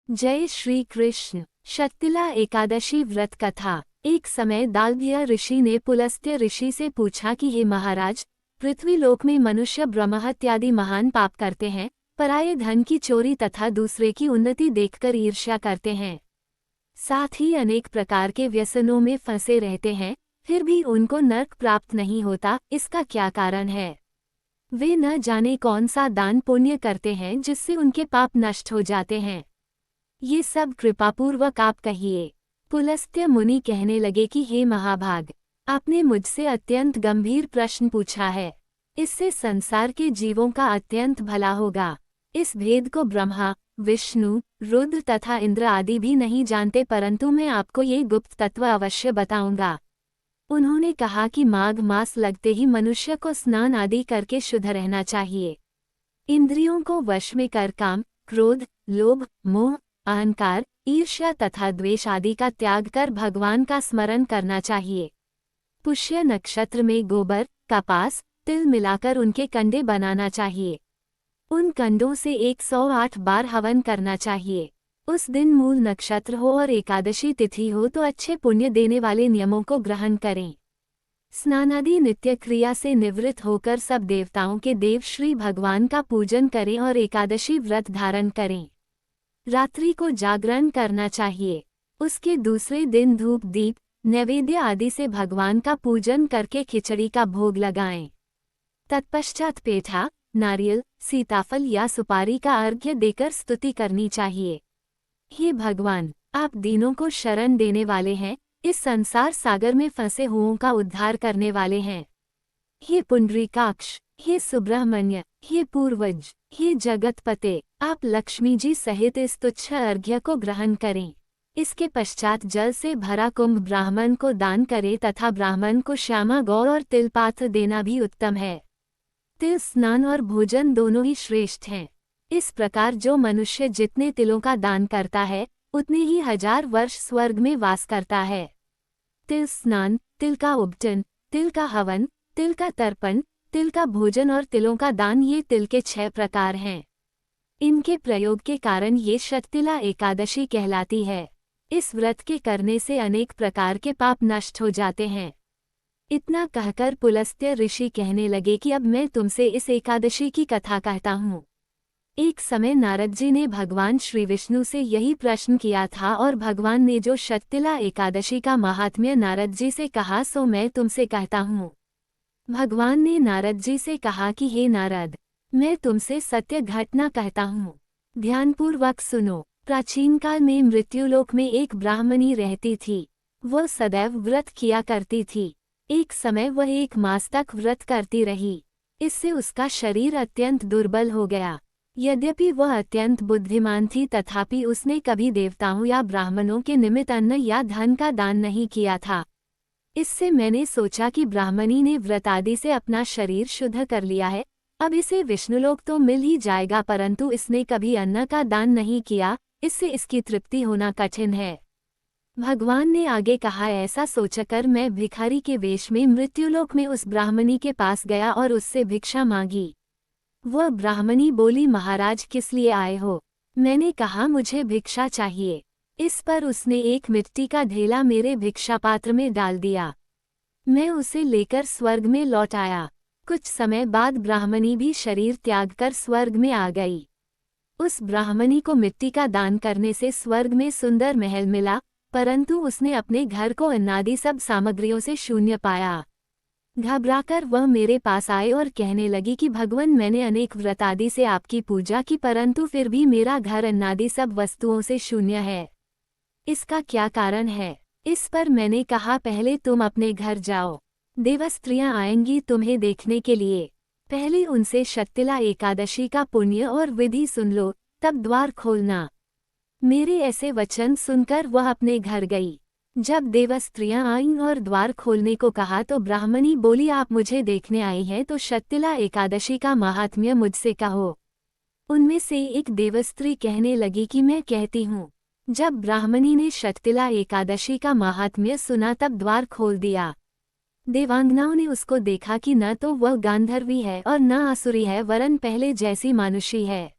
जय श्री कृष्ण। शक्तिला एकादशी व्रत कथा। एक समय दालभ्य ऋषि ने पुलस्त्य ऋषि से पूछा कि हे महाराज, पृथ्वीलोक में मनुष्य ब्रह्महत्यादि महान पाप करते हैं, पराये धन की चोरी तथा दूसरे की उन्नति देखकर ईर्ष्या करते हैं। साथ ही अनेक प्रकार के व्यसनों में फंसे रहते हैं, फिर भी उनको नरक प्राप्त नहीं होता। इसका क्या कारण है? वे न जाने कौन सा दान पुण्य करते हैं जिससे उनके पाप नष्ट हो जाते हैं। ये सब कृपापूर्वक आप कहिए। पुलस्त्य मुनि कहने लगे कि हे महाभाग, आपने मुझसे अत्यंत गंभीर प्रश्न पूछा है। इससे संसार के जीवों का अत्यंत भला होगा। इस भेद को ब्रह्मा, विष्णु, रुद्र तथा इंद्र आदि भी नहीं जानते, परंतु मैं आपको ये गुप्त तत्व अवश्य बताऊंगा। उन्होंने कहा कि माघ मास लगते ही मनुष्य को स्नान आदि करके शुद्ध रहना चाहिए। इंद्रियों को वश में कर काम, क्रोध, लोभ, मोह, अहंकार, ईर्ष्या तथा द्वेष आदि का त्याग कर भगवान का स्मरण करना चाहिए। पुष्य नक्षत्र में गोबर, कपास, तिल मिलाकर उनके कंडे बनाना चाहिए। उन कंडों से 108 बार हवन करना चाहिए। उस दिन मूल नक्षत्र हो और एकादशी तिथि हो तो अच्छे पुण्य देने वाले नियमों को ग्रहण करें। स्नानादि नित्य क्रिया से निवृत्त होकर सब देवताओं के देव श्री भगवान का पूजन करें और एकादशी व्रत धारण करें। रात्रि को जागरण करना चाहिए। उसके दूसरे दिन धूप दीप नैवेद्य आदि से भगवान का पूजन करके खिचड़ी का भोग लगाएं। तत्पश्चात पेठा, नारियल, सीताफल या सुपारी का अर्घ्य देकर स्तुति करनी चाहिए। हे भगवान, आप दीनों को शरण देने वाले हैं, इस संसार सागर में फंसे हुओं का उद्धार करने वाले हैं। हे पुंडरीकाक्ष, हे सुब्रह्मण्य, हे पूर्वज, हे जगतपते, आप लक्ष्मी जी सहित इस तुच्छ अर्घ्य को ग्रहण करें। इसके पश्चात जल से भरा कुंभ ब्राह्मण को दान करें तथा ब्राह्मण को श्यामा गौ और तिल पात्र देना भी उत्तम है। तिल स्नान और भोजन दोनों ही श्रेष्ठ हैं। इस प्रकार जो मनुष्य जितने तिलों का दान करता है, उतने ही 1000 वर्ष स्वर्ग में वास करता है। तिल स्नान, तिल का उपटन, तिल का हवन, तिल का तर्पण, तिल का भोजन और तिलों का दान, ये तिल के 6 प्रकार हैं। इनके प्रयोग के कारण ये शक्तिला एकादशी कहलाती है। इस व्रत के करने से अनेक प्रकार के पाप नष्ट हो जाते हैं। इतना कहकर पुलस्त्य ऋषि कहने लगे कि अब मैं तुमसे इस एकादशी की कथा कहता हूँ। एक समय नारद जी ने भगवान श्री विष्णु से यही प्रश्न किया था और भगवान ने जो शक्तिला एकादशी का महात्म्य नारद जी से कहा सो मैं तुमसे कहता हूँ। भगवान ने नारद जी से कहा कि हे नारद, मैं तुमसे सत्य घटना कहता हूँ, ध्यानपूर्वक सुनो। प्राचीन काल में मृत्युलोक में एक ब्राह्मणी रहती थी। वह सदैव व्रत किया करती थी। एक समय वह 1 मास तक व्रत करती रही। इससे उसका शरीर अत्यंत दुर्बल हो गया। यद्यपि वह अत्यंत बुद्धिमान थी, तथापि उसने कभी देवताओं या ब्राह्मणों के निमित्त अन्न या धन का दान नहीं किया था। इससे मैंने सोचा कि ब्राह्मणी ने व्रत आदि से अपना शरीर शुद्ध कर लिया है, अब इसे विष्णुलोक तो मिल ही जाएगा, परंतु इसने कभी अन्न का दान नहीं किया, इससे इसकी तृप्ति होना कठिन है। भगवान ने आगे कहा, ऐसा सोचकर मैं भिखारी के वेश में मृत्युलोक में उस ब्राह्मणी के पास गया और उससे भिक्षा मांगी। वह ब्राह्मणी बोली, महाराज किस लिए आए हो? मैंने कहा, मुझे भिक्षा चाहिए। इस पर उसने एक मिट्टी का ढेला मेरे भिक्षा पात्र में डाल दिया। मैं उसे लेकर स्वर्ग में लौट आया। कुछ समय बाद ब्राह्मणी भी शरीर त्याग कर स्वर्ग में आ गई। उस ब्राह्मणी को मिट्टी का दान करने से स्वर्ग में सुंदर महल मिला, परंतु उसने अपने घर को अन्नादि सब सामग्रियों से शून्य पाया। घबराकर वह मेरे पास आए और कहने लगी कि भगवान, मैंने अनेक व्रत आदि से आपकी पूजा की, परंतु फिर भी मेरा घर अन्नादि सब वस्तुओं से शून्य है। इसका क्या कारण है? इस पर मैंने कहा, पहले तुम अपने घर जाओ, देवस्त्रियां आएंगी तुम्हें देखने के लिए। पहले उनसे शक्तिला एकादशी का पुण्य और विधि सुन लो, तब द्वार खोलना। मेरे ऐसे वचन सुनकर वह अपने घर गई। जब देवस्त्रियां आईं और द्वार खोलने को कहा तो ब्राह्मणी बोली, आप मुझे देखने आई हैं तो शक्तिला एकादशी का महात्म्य मुझसे कहो। उनमें से एक देवस्त्री कहने लगी कि मैं कहती हूँ। जब ब्राह्मणी ने शक्तिला एकादशी का महात्म्य सुना तब द्वार खोल दिया। देवांगनाओं ने उसको देखा कि न तो वह गांधर्वी है और न आसुरी है, वरन पहले जैसी मानुषी है।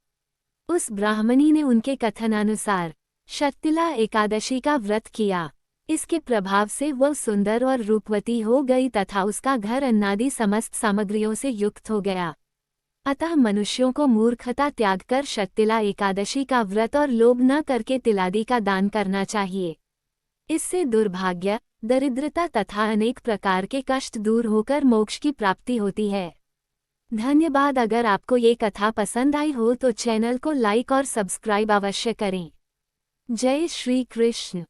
उस ब्राह्मणी ने उनके कथनानुसार शक्तिला एकादशी का व्रत किया। इसके प्रभाव से वह सुंदर और रूपवती हो गई तथा उसका घर अन्नादि समस्त सामग्रियों से युक्त हो गया। अतः मनुष्यों को मूर्खता त्याग कर शक्तिला एकादशी का व्रत और लोभ न करके तिलादि का दान करना चाहिए। इससे दुर्भाग्य, दरिद्रता तथा अनेक प्रकार के कष्ट दूर होकर मोक्ष की प्राप्ति होती है। धन्यवाद। अगर आपको ये कथा पसंद आई हो तो चैनल को लाइक और सब्सक्राइब अवश्य करें। जय श्री कृष्ण।